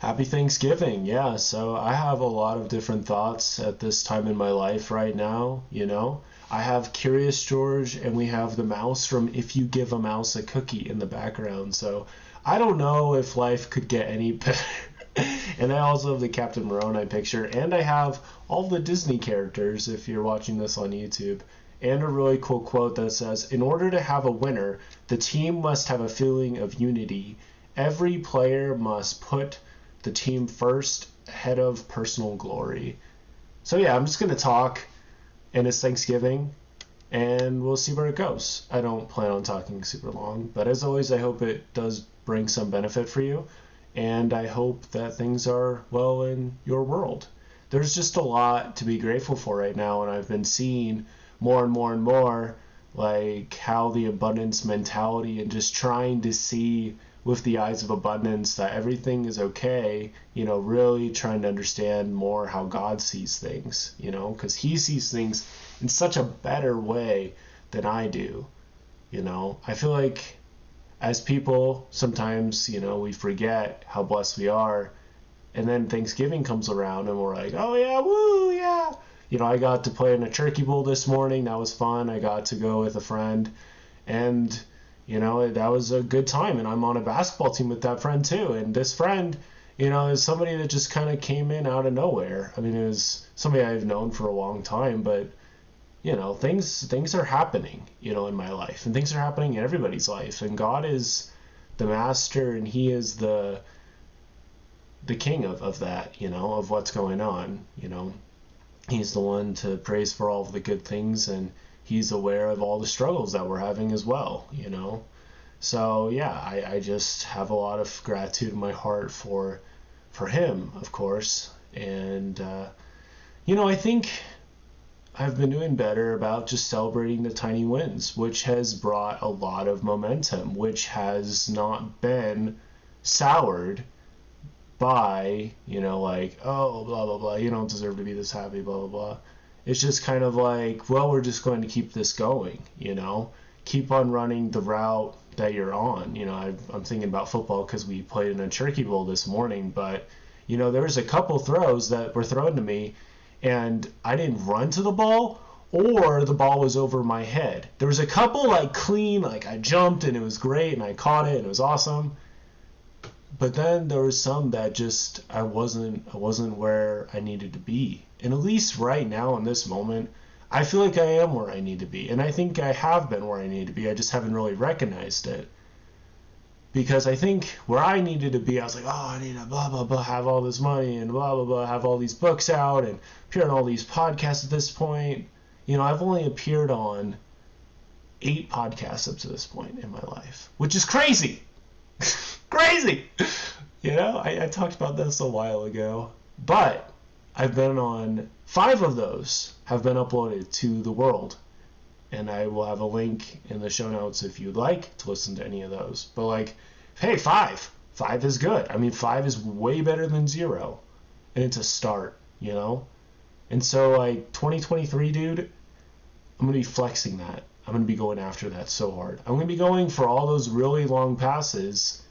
Happy Thanksgiving. Yeah, so I have a lot of different thoughts at this time in my life right now. I have Curious George and we have the mouse from If You Give a Mouse a Cookie in the background. So I don't know if life could get any better. And I also have the Captain Moroni picture, and I have all the Disney characters if you're watching this on YouTube. And a really cool quote that says, "In order to have a winner, the team must have a feeling of unity. Every player must put the team first ahead of personal glory." So yeah, I'm just going to talk, and it's Thanksgiving, and we'll see where it goes. I don't plan on talking super long, but as always, I hope it does bring some benefit for you, and I hope that things are well in your world. There's just a lot to be grateful for right now, and I've been seeing more and more and more like how the abundance mentality and just trying to see with the eyes of abundance that everything is okay, really trying to understand more how God sees things, because he sees things in such a better way than I do. I feel like as people, sometimes, we forget how blessed we are, and then Thanksgiving comes around and we're like, oh yeah, woo, yeah. I got to play in a turkey bowl this morning. That was fun. I got to go with a friend, and that was a good time. And I'm on a basketball team with that friend too. And this friend, is somebody that just kind of came in out of nowhere. I mean, it was somebody I've known for a long time, but things are happening, in my life, and things are happening in everybody's life. And God is the master, and he is the king of that, of what's going on. He's the one to praise for all of the good things, and he's aware of all the struggles that we're having as well, So yeah, I just have a lot of gratitude in my heart for him, of course. And I think I've been doing better about just celebrating the tiny wins, which has brought a lot of momentum, which has not been soured by, oh, blah, blah, blah, you don't deserve to be this happy, blah, blah, blah. It's just kind of like, well, we're just going to keep this going, keep on running the route that you're on. I'm thinking about football because we played in a turkey bowl this morning, but, there was a couple throws that were thrown to me, and I didn't run to the ball, or the ball was over my head. There was a couple clean, I jumped and it was great and I caught it and it was awesome. But then there was some that just I wasn't where I needed to be. And at least right now in this moment, I feel like I am where I need to be. And I think I have been where I need to be. I just haven't really recognized it. Because I think where I needed to be, I was like, oh, I need to blah, blah, blah, have all this money and blah, blah, blah, have all these books out and appear on all these podcasts at this point. I've only appeared on 8 podcasts up to this point in my life, which is crazy. Crazy! I talked about this a while ago, but I've been on 5 of those have been uploaded to the world, and I will have a link in the show notes if you'd like to listen to any of those. But hey, 5 is good. I mean, 5 is way better than 0, and it's a start, And so 2023, dude, I'm gonna be flexing that. I'm gonna be going after that so hard. I'm gonna be going for all those really long passes,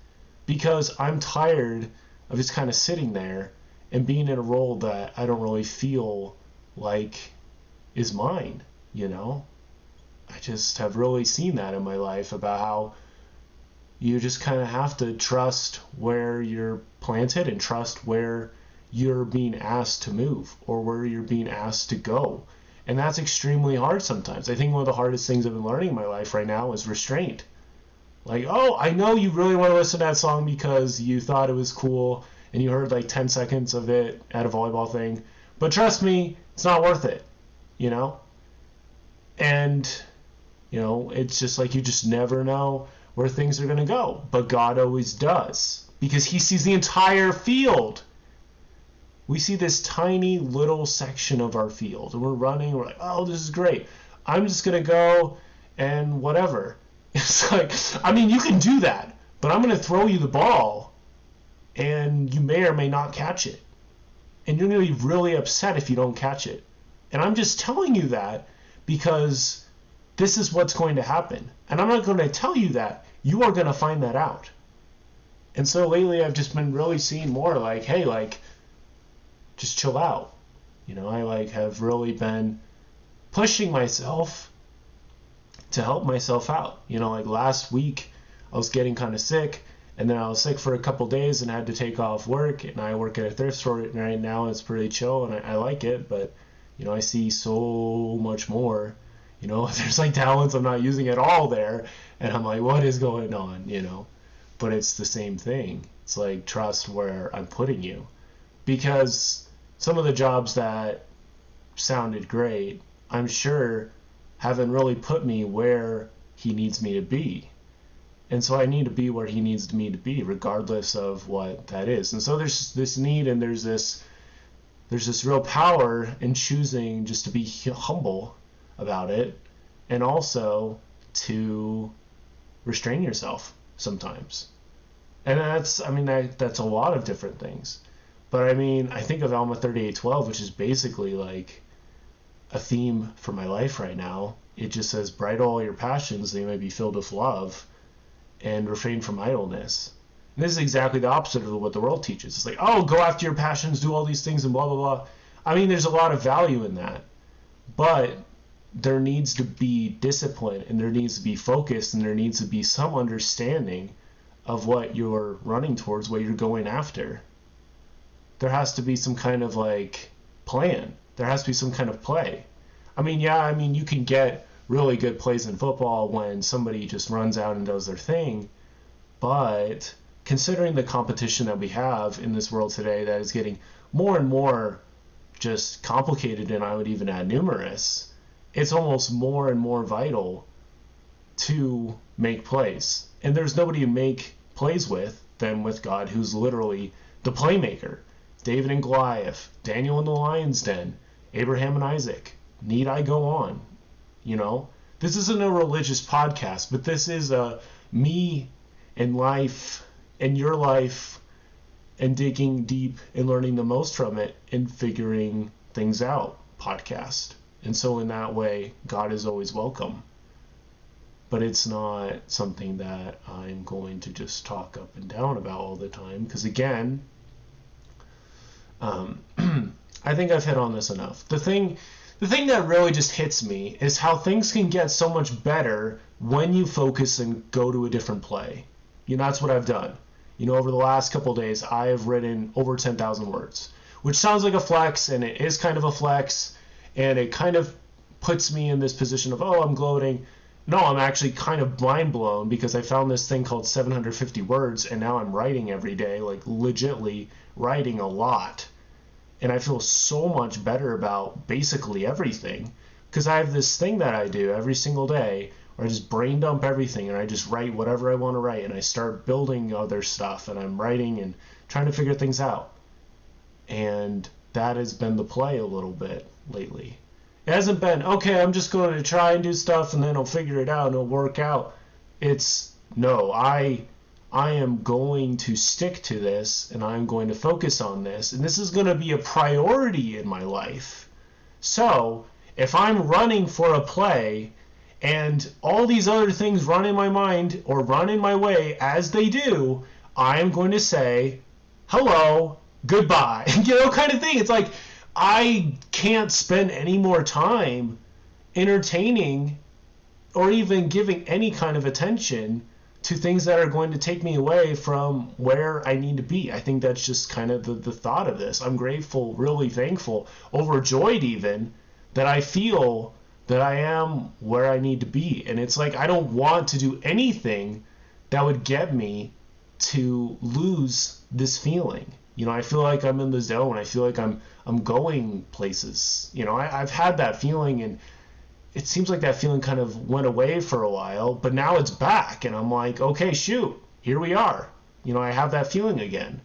because I'm tired of just kind of sitting there and being in a role that I don't really feel like is mine, I just have really seen that in my life about how you just kind of have to trust where you're planted and trust where you're being asked to move or where you're being asked to go. And that's extremely hard sometimes. I think one of the hardest things I've been learning in my life right now is restraint. Oh, I know you really want to listen to that song because you thought it was cool and you heard 10 seconds of it at a volleyball thing, but trust me, it's not worth it, And, it's just you just never know where things are going to go, but God always does because he sees the entire field. We see this tiny little section of our field and we're running, we're like, oh, this is great. I'm just going to go and whatever. It's you can do that, but I'm going to throw you the ball, and you may or may not catch it. And you're going to be really upset if you don't catch it. And I'm just telling you that because this is what's going to happen. And I'm not going to tell you that. You are going to find that out. And so lately I've just been really seeing more like, hey, like, just chill out. I like have really been pushing myself to help myself out. Like last week I was getting kind of sick, and then I was sick for a couple days and had to take off work, and I work at a thrift store right now, and it's pretty chill, and I like it, but I see so much more. There's like talents I'm not using at all there, and I'm like, what is going on? But it's the same thing. It's like, trust where I'm putting you, because some of the jobs that sounded great, I'm sure haven't really put me where he needs me to be. And so I need to be where he needs me to be, regardless of what that is. And so there's this need, and there's this real power in choosing just to be humble about it, and also to restrain yourself sometimes. And that's a lot of different things. But I think of Alma 38:12, which is basically like a theme for my life right now. It just says, bridle all your passions, they may be filled with love, and refrain from idleness. And this is exactly the opposite of what the world teaches. It's like, oh, go after your passions, do all these things, and blah, blah, blah. There's a lot of value in that. But there needs to be discipline, and there needs to be focus, and there needs to be some understanding of what you're running towards, what you're going after. There has to be some kind of like plan. There has to be some kind of play. You can get really good plays in football when somebody just runs out and does their thing, but considering the competition that we have in this world today that is getting more and more just complicated, and I would even add numerous, it's almost more and more vital to make plays. And there's nobody to make plays with than with God, who's literally the playmaker. David and Goliath, Daniel in the lion's den, Abraham and Isaac. Need I go on? This isn't a religious podcast, but this is a me and life and your life, and digging deep and learning the most from it and figuring things out podcast. And so in that way, God is always welcome. But it's not something that I'm going to just talk up and down about all the time, because again, I think I've hit on this enough. The thing that really just hits me is how things can get so much better when you focus and go to a different play. That's what I've done. Over the last couple of days, I have written over 10,000 words, which sounds like a flex, and it is kind of a flex, and it kind of puts me in this position of, oh, I'm gloating. No, I'm actually kind of mind blown, because I found this thing called 750 words, and now I'm writing every day, like legitly writing a lot. And I feel so much better about basically everything, because I have this thing that I do every single day where I just brain dump everything, and I just write whatever I want to write, and I start building other stuff, and I'm writing and trying to figure things out. And that has been the play a little bit lately. It hasn't been, okay, I'm just going to try and do stuff and then I'll figure it out and it'll work out. It's, no, I am going to stick to this, and I'm going to focus on this, and this is going to be a priority in my life. So if I'm running for a play and all these other things run in my mind or run in my way as they do, I am going to say, hello, goodbye, kind of thing. It's like, I can't spend any more time entertaining or even giving any kind of attention to things that are going to take me away from where I need to be. I think that's just kind of the thought of this. I'm grateful, really thankful, overjoyed even, that I feel that I am where I need to be. And it's like, I don't want to do anything that would get me to lose this feeling. I feel like I'm in the zone. I feel like I'm going places. I've had that feeling, and it seems like that feeling kind of went away for a while, but now it's back, and I'm like, okay, shoot, here we are. I have that feeling again.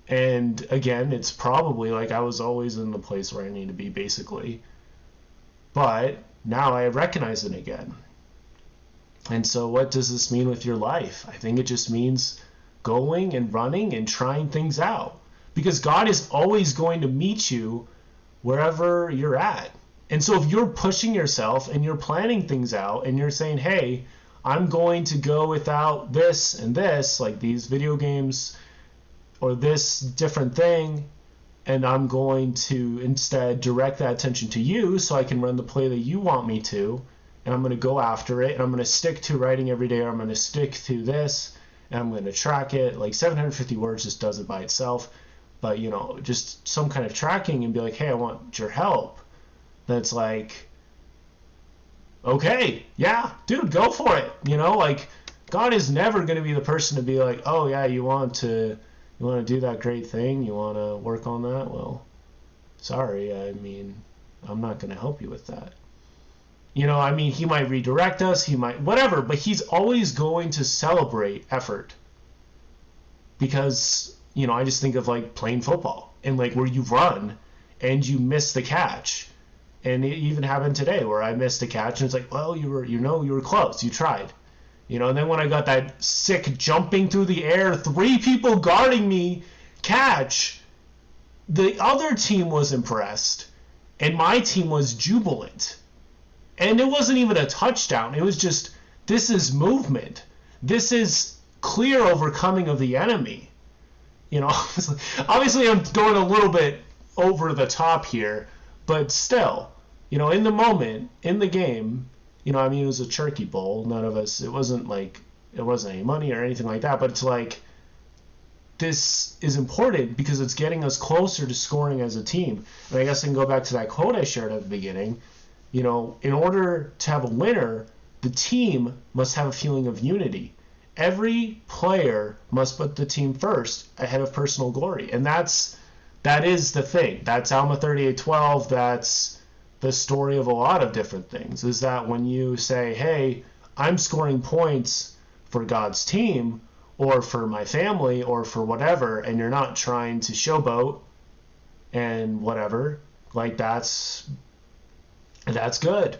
And again, it's probably like I was always in the place where I need to be, basically. But now I recognize it again. And so what does this mean with your life? I think it just means going and running and trying things out, because God is always going to meet you wherever you're at. And so if you're pushing yourself and you're planning things out and you're saying, hey, I'm going to go without this and this, like these video games or this different thing, and I'm going to instead direct that attention to you so I can run the play that you want me to, and I'm going to go after it, and I'm going to stick to writing every day, or I'm going to stick to this, and I'm going to track it. Like 750 words just does it by itself, but just some kind of tracking and be like, hey, I want your help. That's like, okay, yeah, dude, go for it. Like God is never going to be the person to be like, oh yeah, you want to do that great thing, you want to work on that, well, sorry, I'm not going to help you with that. He might redirect us, he might whatever, but he's always going to celebrate effort. Because I just think of like playing football and like where you run and you miss the catch. And it even happened today where I missed a catch, and it's like, well, you were close, you tried. And then when I got that sick jumping through the air, 3 people guarding me catch, the other team was impressed, and my team was jubilant. And it wasn't even a touchdown. It was just, this is movement. This is clear overcoming of the enemy. Obviously I'm going a little bit over the top here, but still, in the moment, in the game, it was a turkey bowl. None of us, it wasn't any money or anything like that, but it's like, this is important because it's getting us closer to scoring as a team. And I guess I can go back to that quote I shared at the beginning. In order to have a winner, the team must have a feeling of unity. Every player must put the team first ahead of personal glory. And that is the thing. That's Alma 38:12. That's the story of a lot of different things, is that when you say, hey, I'm scoring points for God's team or for my family or for whatever, and you're not trying to showboat and whatever, like that's good,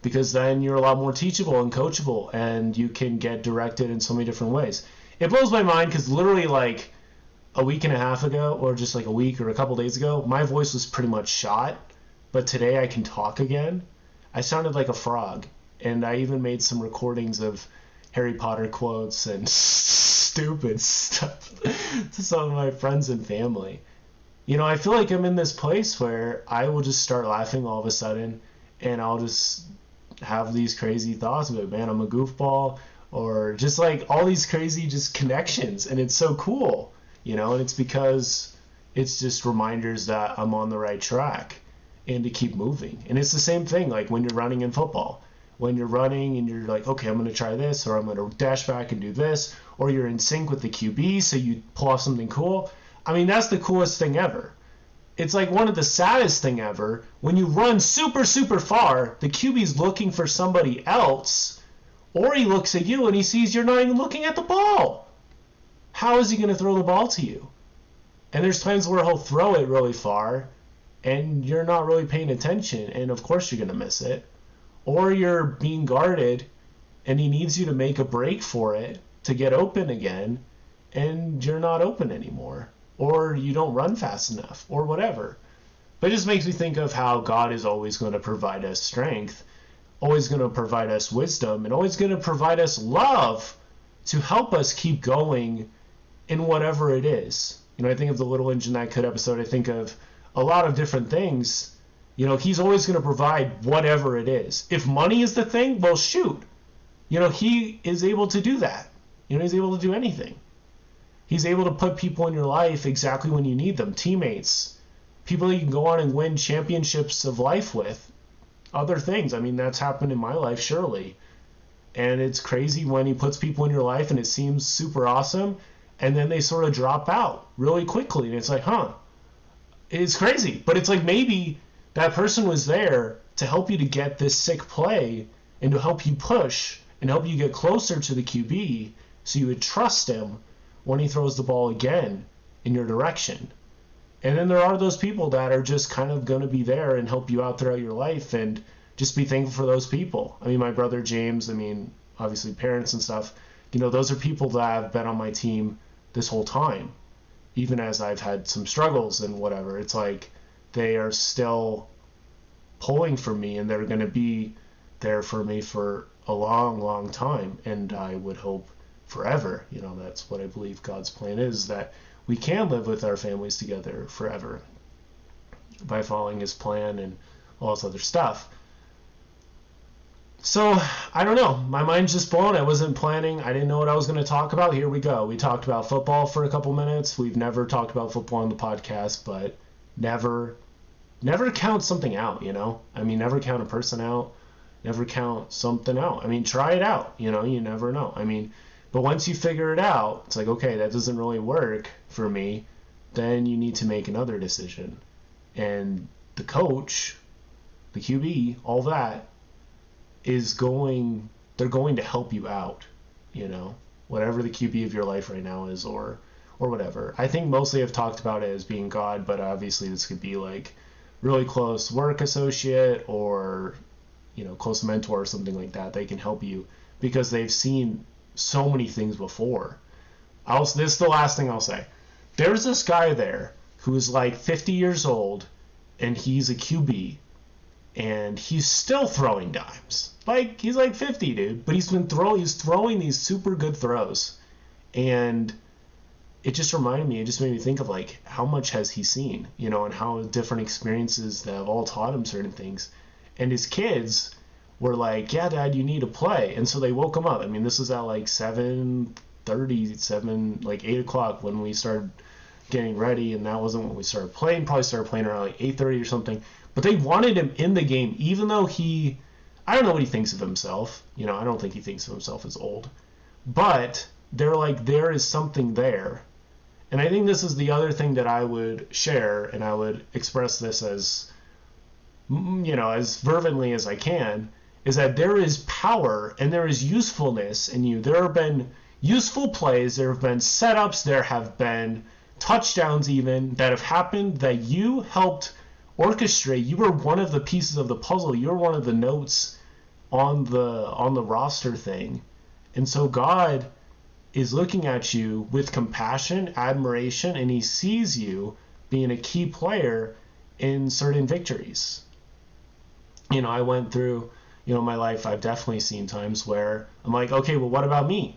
because then you're a lot more teachable and coachable and you can get directed in so many different ways. It blows my mind because literally like a week and a half ago, or just like a week or a couple days ago, my voice was pretty much shot. But today I can talk again. I sounded like a frog, and I even made some recordings of Harry Potter quotes and stupid stuff to some of my friends and family. I feel like I'm in this place where I will just start laughing all of a sudden, and I'll just have these crazy thoughts of, man, I'm a goofball, or just like all these crazy just connections, and it's so cool, and it's because it's just reminders that I'm on the right track and to keep moving. And it's the same thing like when you're running in football. When you're running and you're like, okay, I'm going to try this, or I'm going to dash back and do this, or you're in sync with the QB, so you pull off something cool. That's the coolest thing ever. It's like one of the saddest thing ever. When you run super, super far, the QB's looking for somebody else, or he looks at you and he sees you're not even looking at the ball. How is he going to throw the ball to you? And there's times where he'll throw it really far, and you're not really paying attention, and of course you're going to miss it. Or you're being guarded, and he needs you to make a break for it to get open again, and you're not open anymore. Or you don't run fast enough, or whatever. But it just makes me think of how God is always going to provide us strength, always going to provide us wisdom, and always going to provide us love to help us keep going in whatever it is. I think of the Little Engine That Could episode. I think of a lot of different things. He's always going to provide whatever it is. If money is the thing, well, shoot. He is able to do that. He's able to do anything. He's able to put people in your life exactly when you need them. Teammates, people you can go on and win championships of life with, other things. That's happened in my life, surely. And it's crazy when he puts people in your life and it seems super awesome, and then they sort of drop out really quickly. And it's like, it's crazy. But it's like maybe that person was there to help you to get this sick play and to help you push and help you get closer to the QB so you would trust him when he throws the ball again in your direction. And then there are those people that are just kind of going to be there and help you out throughout your life, and just be thankful for those people. My brother James, obviously parents and stuff, those are people that have been on my team this whole time. Even as I've had some struggles and whatever, it's like they are still pulling for me, and they're going to be there for me for a long, long time, and I would hope forever. That's what I believe God's plan is, that we can live with our families together forever by following his plan and all this other stuff. So, I don't know. My mind's just blown. I wasn't planning. I didn't know what I was going to talk about. Here we go. We talked about football for a couple minutes. We've never talked about football on the podcast, but never count something out, never count a person out. Never count something out. Try it out. You never know. But once you figure it out, it's like, okay, that doesn't really work for me. Then you need to make another decision. And the coach, the QB, all that, they're going to help you out, whatever the QB of your life right now is, or whatever. I think mostly I've talked about it as being God, but obviously this could be like really close work associate or, close mentor or something like that. They can help you because they've seen so many things before. This is the last thing I'll say. There's this guy there who's like 50 years old and he's a QB and he's still throwing dimes. Like, he's like 50, dude, but he's throwing these super good throws. And it just made me think of like, how much has he seen, and how different experiences that have all taught him certain things. And his kids were like, yeah, Dad, you need to play. And so they woke him up. This was at like 7:30, like 8 o'clock when we started getting ready. And that wasn't when we started playing. Probably started playing around like 8:30 or something. But they wanted him in the game, even though I don't know what he thinks of himself. I don't think he thinks of himself as old. But they're like, there is something there. And I think this is the other thing that I would share, and I would express this as, as fervently as I can, is that there is power and there is usefulness in you. There have been useful plays, there have been setups, there have been touchdowns even that have happened that you helped orchestrate. You were one of the pieces of the puzzle. You're one of the notes on the roster thing. And so God is looking at you with compassion, admiration, and he sees you being a key player in certain victories. I went through, my life, I've definitely seen times where I'm like, okay, well, what about me?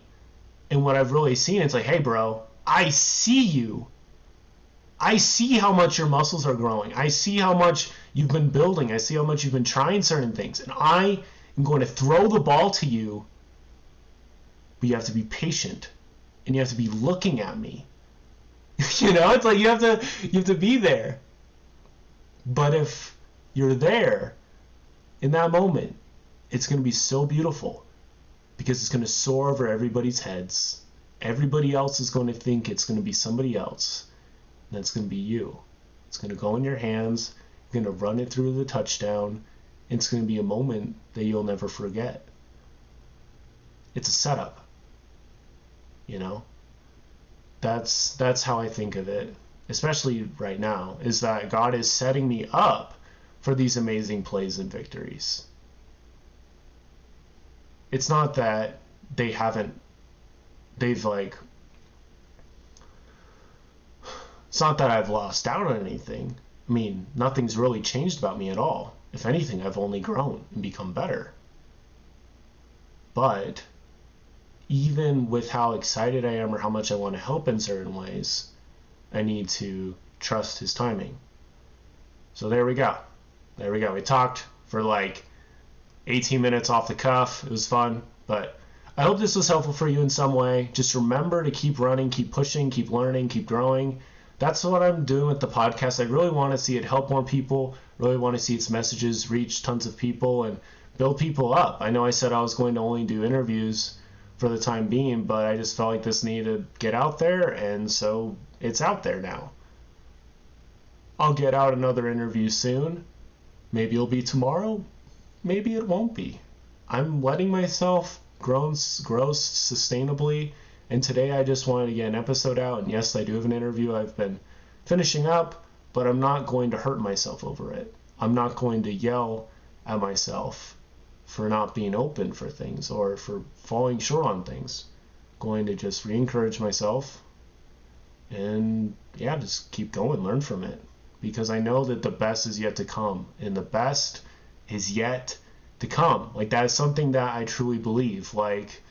And what I've really seen, it's like, hey, bro, I see you. I see how much your muscles are growing. I see how much you've been building. I see how much you've been trying certain things. And I am going to throw the ball to you, but you have to be patient. And you have to be looking at me. It's like you have to be there. But if you're there in that moment, it's going to be so beautiful because it's going to soar over everybody's heads. Everybody else is going to think it's going to be somebody else. And that's going to be you. It's going to go in your hands. You're going to run it through the touchdown. And it's going to be a moment that you'll never forget. It's a setup. That's how I think of it, especially right now, is that God is setting me up for these amazing plays and victories. It's not that it's not that I've lost out on anything. Nothing's really changed about me at all. If anything, I've only grown and become better. But even with how excited I am or how much I want to help in certain ways, I need to trust his timing. So there we go. We talked for like 18 minutes off the cuff. It was fun, but I hope this was helpful for you in some way. Just remember to keep running, keep pushing, keep learning, keep growing. That's what I'm doing with the podcast. I really want to see it help more people, really want to see its messages reach tons of people and build people up. I know I said I was going to only do interviews for the time being, but I just felt like this needed to get out there, and so it's out there now. I'll get out another interview soon. Maybe it'll be tomorrow. Maybe it won't be. I'm letting myself grow sustainably, and today I just wanted to get an episode out, and yes, I do have an interview I've been finishing up, but I'm not going to hurt myself over it. I'm not going to yell at myself for not being open for things or for falling short on things. I'm going to just re-encourage myself and just keep going, learn from it, because I know that the best is yet to come, and the best is yet to come. Like, that is something that I truly believe. Like,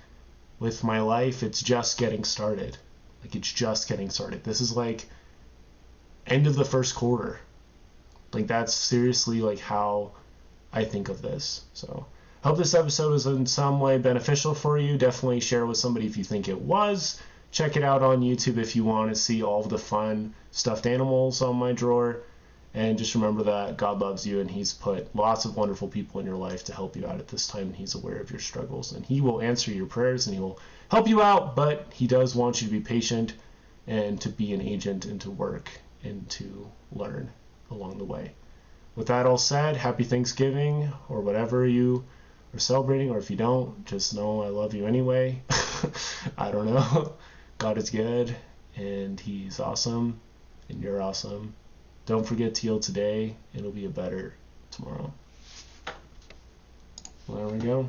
with my life, it's just getting started. Like, it's just getting started. This is like end of the first quarter. Like, that's seriously like how I think of this. So hope this episode was in some way beneficial for you. Definitely share with somebody if you think it was. Check it out on YouTube if you want to see all of the fun stuffed animals on my drawer. And just remember that God loves you, and he's put lots of wonderful people in your life to help you out at this time, and he's aware of your struggles, and he will answer your prayers, and he will help you out, but he does want you to be patient and to be an agent and to work and to learn along the way. With that all said, happy Thanksgiving, or whatever you are celebrating, or if you don't, just know I love you anyway. I don't know. God is good, and he's awesome, and you're awesome. Don't forget to heal today. It'll be a better tomorrow. Well, there we go.